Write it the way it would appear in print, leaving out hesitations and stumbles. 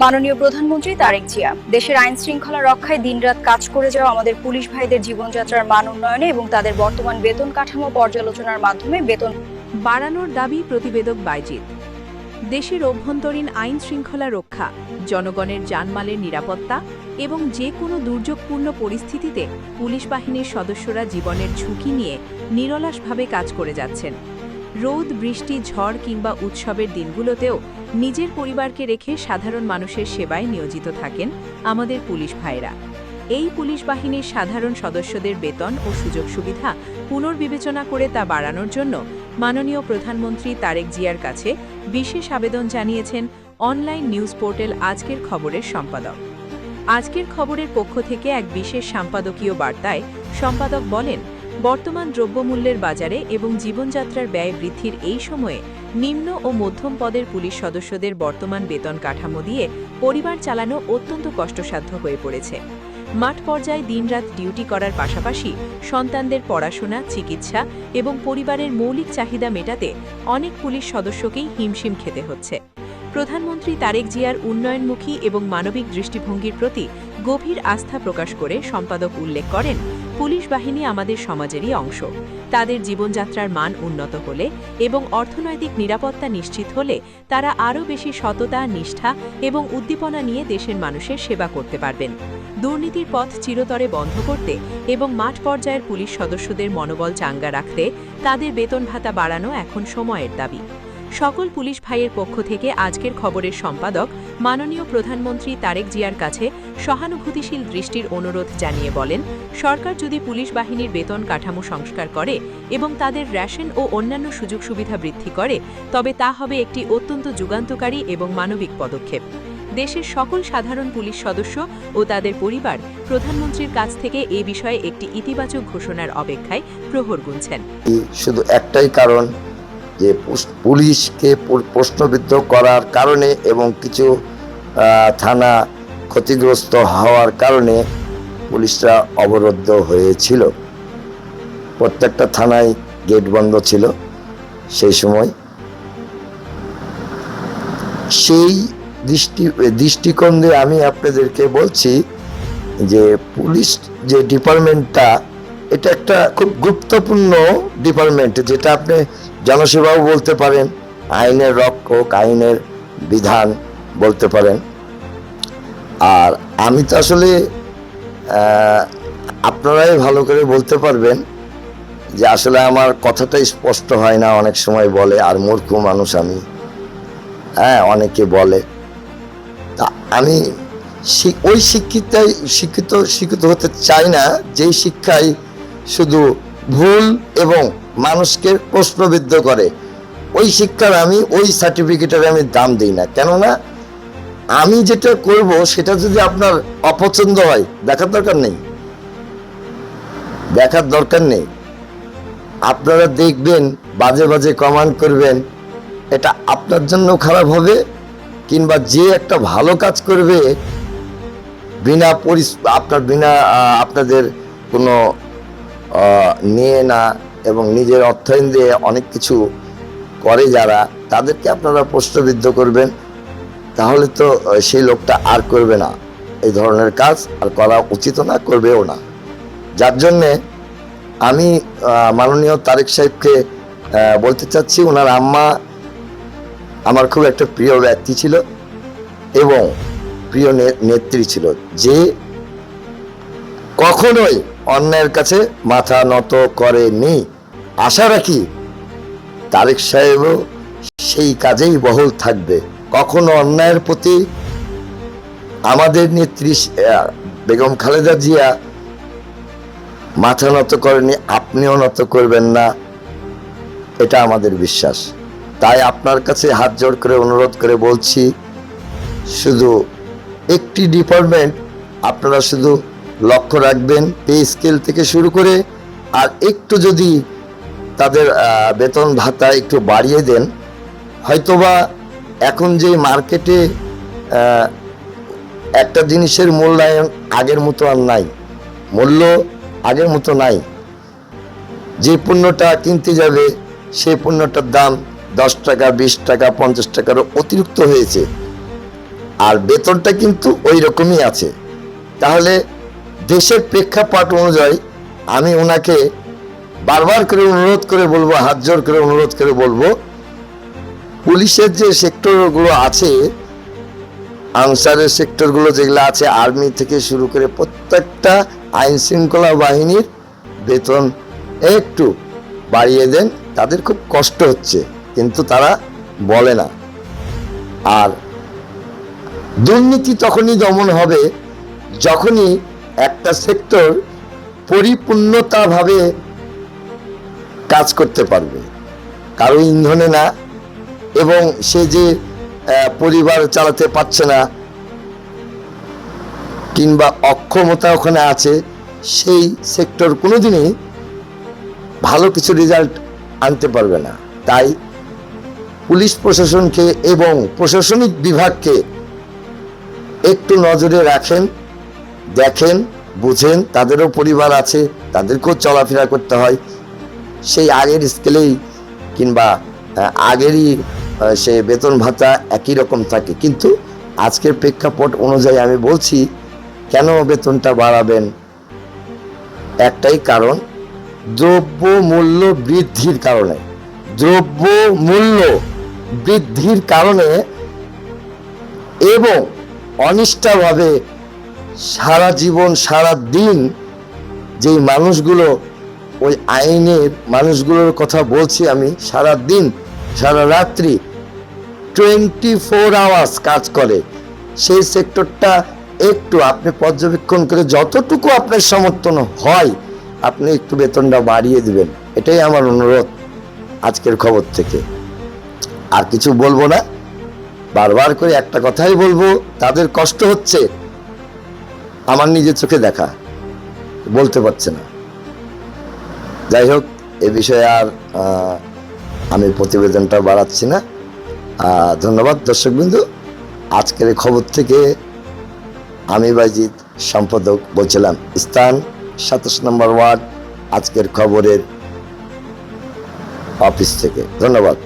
মাননীয় প্রধানমন্ত্রী তারেক জিয়া দেশের আইন শৃঙ্খলা রক্ষায় দিনরাত কাজ করে যাওয়া আমাদের পুলিশ ভাইদের জীবনযাত্রার মান উন্নয়নে এবং তাদের বর্তমান বেতন কাঠামো পর্যালোচনার মাধ্যমে বেতন বাড়ানোর দাবি প্রতিবেদক বাইজিৎ। দেশের অভ্যন্তরীণ আইন শৃঙ্খলা রক্ষা, জনগণের জানমালের নিরাপত্তা এবং যে কোনো দুর্যোগপূর্ণ পরিস্থিতিতে পুলিশ বাহিনীর সদস্যরা জীবনের ঝুঁকি নিয়ে নিরলসভাবে কাজ করে যাচ্ছেন। রোদ, বৃষ্টি, ঝড় কিংবা উৎসবের দিনগুলোতেও নিজের পরিবারকে রেখে সাধারণ মানুষের সেবায় নিয়োজিত থাকেন আমাদের পুলিশ ভাইরা। এই পুলিশ বাহিনীর সাধারণ সদস্যদের বেতন ও সুযোগ সুবিধা পুনর্বিবেচনা করে তা বাড়ানোর জন্য মাননীয় প্রধানমন্ত্রী তারেক জিয়ার কাছে বিশেষ আবেদন জানিয়েছেন অনলাইন নিউজ পোর্টাল আজকের খবরের সম্পাদক। আজকের খবরের পক্ষ থেকে এক বিশেষ সম্পাদকীয় বার্তায় সম্পাদক বলেন, বর্তমান দ্রব্যমূল্যের বাজারে এবং জীবনযাত্রার ব্যয় বৃদ্ধির এই সময়ে নিম্ন ও মধ্যম পদের পুলিশ সদস্যদের বর্তমান বেতন কাঠামো দিয়ে পরিবার চালানো অত্যন্ত কষ্টসাধ্য হয়ে পড়েছে। মাঠ পর্যায়ে দিনরাত ডিউটি করার পাশাপাশি সন্তানদের পড়াশোনা, চিকিৎসা এবং পরিবারের মৌলিক চাহিদা মেটাতে অনেক পুলিশ সদস্যকেই হিমশিম খেতে হচ্ছে। প্রধানমন্ত্রী তারেক জিয়ার উন্নয়নমুখী এবং মানবিক দৃষ্টিভঙ্গির প্রতি গভীর আস্থা প্রকাশ করে সম্পাদক উল্লেখ করেন, পুলিশ বাহিনী আমাদের সমাজেরই অংশ। তাদের জীবনযাত্রার মান উন্নত হলে এবং অর্থনৈতিক নিরাপত্তা নিশ্চিত হলে তারা আরও বেশি সততা, নিষ্ঠা এবং উদ্দীপনা নিয়ে দেশের মানুষের সেবা করতে পারবেন। দুর্নীতির পথ চিরতরে বন্ধ করতে এবং মাঠ পর্যায়ের পুলিশ সদস্যদের মনোবল চাঙ্গা রাখতে তাদের বেতন ভাতা বাড়ানো এখন সময়ের দাবি। সকল পুলিশ ভাইয়ের পক্ষ থেকে আজকের খবরের সম্পাদক মাননীয় প্রধানমন্ত্রী তারেক জিয়ার কাছে সহানুভূতিশীল দৃষ্টির অনুরোধ জানিয়ে বলেন, সরকার যদি পুলিশ বাহিনীর বেতন কাঠামো সংস্কার করে এবং তাদের রেশন ও অন্যান্য সুযোগ সুবিধা বৃদ্ধি করে, তবে তা হবে একটি অত্যন্ত যুগান্তকারী এবং মানবিক পদক্ষেপ। দেশের সকল সাধারণ পুলিশ সদস্য ও তাদের পরিবার প্রধানমন্ত্রীর কাছ থেকে এ বিষয়ে একটি ইতিবাচক ঘোষণার অপেক্ষায় প্রহর গুনছেন। শুধু একটাই কারণ যে পুলিশকে প্রশ্নবিদ্ধ করার কারণে এবং কিছু থানা ক্ষতিগ্রস্ত হওয়ার কারণে পুলিশরা অবরুদ্ধ হয়েছিল। প্রত্যেকটা থানায় গেট বন্ধ ছিল সেই সময়। সেই দৃষ্টিকোণ দিয়ে আমি আপনাদেরকে বলছি যে পুলিশ যে ডিপার্টমেন্টটা, এটা একটা খুব গুরুত্বপূর্ণ ডিপার্টমেন্ট, যেটা আপনি জনসেবাও বলতে পারেন, আইনের রক্ষক, আইনের বিধান বলতে পারেন। আর আমি তো আসলে আপনারাই ভালো করে বলতে পারবেন যে আসলে আমার কথাটাই স্পষ্ট হয় না, অনেক সময় বলে, আর মূর্খ মানুষ আমি, অনেকে বলে। তা আমি ওই শিক্ষিত হতে চাই না, যেই শিক্ষায় শুধু ভুল এবং মানুষকে প্রশ্নবিদ্ধ করে। ওই শিক্ষার ওই সার্টিফিকেটের আমি দাম দিই না। কেননা আমি যেটা করব সেটা যদি আপনার অপছন্দ হয়, দেখার দরকার নেই। আপনারা দেখবেন, বাজে বাজে কমেন্ট করবেন, এটা আপনার জন্য খারাপ হবে, কিংবা যে একটা ভালো কাজ করবে আপনাদের কোনো নিয়ে না এবং নিজের অর্থায়ন দিয়ে অনেক কিছু করে যারা, তাদেরকে আপনারা প্রশ্নবিদ্ধ করবেন, তাহলে তো সেই লোকটা আর করবে না, এই ধরনের কাজ আর করা উচিত না, করবেও না। যার জন্যে আমি মাননীয় তারেক সাহেবকে বলতে চাচ্ছি, ওনার আম্মা আমার খুব একটা প্রিয় ব্যক্তি ছিল এবং প্রিয় নেত্রী ছিল, যে কখনোই অন্যায়ের কাছে মাথা নত করেনি। আশা রাখি তারেক সাহেবও সেই কাজেই বহাল থাকবে। কখনো অন্যায়ের প্রতি আমাদের নেত্রী বেগম খালেদা জিয়া মাথা নত করেনি, আপনিও নত করবেন না, এটা আমাদের বিশ্বাস। তাই আপনার কাছে হাত জোড় করে অনুরোধ করে বলছি, শুধু একটি ডিপার্টমেন্ট আপনারা শুধু লক্ষ্য রাখবেন, পে স্কেল থেকে শুরু করে, আর একটু যদি তাদের বেতন ভাতা একটু বাড়িয়ে দেন, হয়তোবা এখন যে মার্কেটে একটা জিনিসের মূল্যায়ন আগের মতো আর নাই, মূল্য আগের মতো নাই। যে পণ্যটা কিনতে যাবে সেই পণ্যটার দাম 10 টাকা, 20 টাকা, 50 টাকারও অতিরিক্ত হয়েছে। আর বেতনটা কিন্তু ওই রকমই আছে। তাহলে দেশের প্রেক্ষাপট অনুযায়ী আমি ওনাকে বারবার করে অনুরোধ করে বলবো, হাত জোর করে অনুরোধ করে বলবো, পুলিশের যে সেক্টরগুলো আছে, আনসারের সেক্টরগুলো যেগুলো আছে, আর্মি থেকে শুরু করে প্রত্যেকটা আইন শৃঙ্খলা বাহিনীর বেতন একটু বাড়িয়ে দেন। তাদের খুব কষ্ট হচ্ছে, কিন্তু তারা বলে না। আর দুর্নীতি তখনই দমন হবে যখনই একটা সেক্টর পরিপূর্ণতাভাবে কাজ করতে পারবে, কারো ইন্ধনে না, এবং সে যে পরিবার চালাতে পারছে না কিংবা অক্ষমতা ওখানে আছে, সেই সেক্টর কোনোদিনই ভালো কিছু রেজাল্ট আনতে পারবে না। তাই পুলিশ প্রশাসনকে এবং প্রশাসনিক বিভাগকে একটু নজরে রাখেন, দেখেন, বুঝেন, তাদেরও পরিবার আছে, তাদেরকেও চলাফেরা করতে হয়। সেই আগের স্কেলেই কিংবা আগেরই সে বেতন ভাতা একই রকম থাকে, কিন্তু আজকের প্রেক্ষাপট অনুযায়ী আমি বলছি, কেন বেতনটা বাড়াবেন? একটাই কারণ, দ্রব্য মূল্য বৃদ্ধির কারণে। দ্রব্য মূল্য বৃদ্ধির কারণে এবং অনিষ্টাভাবে সারা জীবন সারা দিন যেই মানুষগুলো, ওই আইনের মানুষগুলোর কথা বলছি আমি, সারা দিন সারা রাত্রি 24 আওয়ার্স কাজ করে, সেই সেক্টরটা একটু আপনি পর্যবেক্ষণ করে যতটুকু আপনার সমর্থন হয় আপনি একটু বেতনটা বাড়িয়ে দিবেন। এটাই আমার অনুরোধ আজকের খবর থেকে। আর কিছু বলবো না, বারবার করে একটা কথাই বলবো, তাদের কষ্ট হচ্ছে, আমার নিজের চোখে দেখা, বলতে পারছে না। যাই হোক, এ বিষয়ে আর আমি প্রতিবেদনটা বাড়াচ্ছি না। ধন্যবাদ দর্শকবৃন্দ। আজকের এই খবর থেকে আমি বাইজিৎ, সম্পাদক, বলছিলাম, স্থান 27 নম্বর ওয়ার্ড, আজকের খবরের অফিস থেকে। ধন্যবাদ।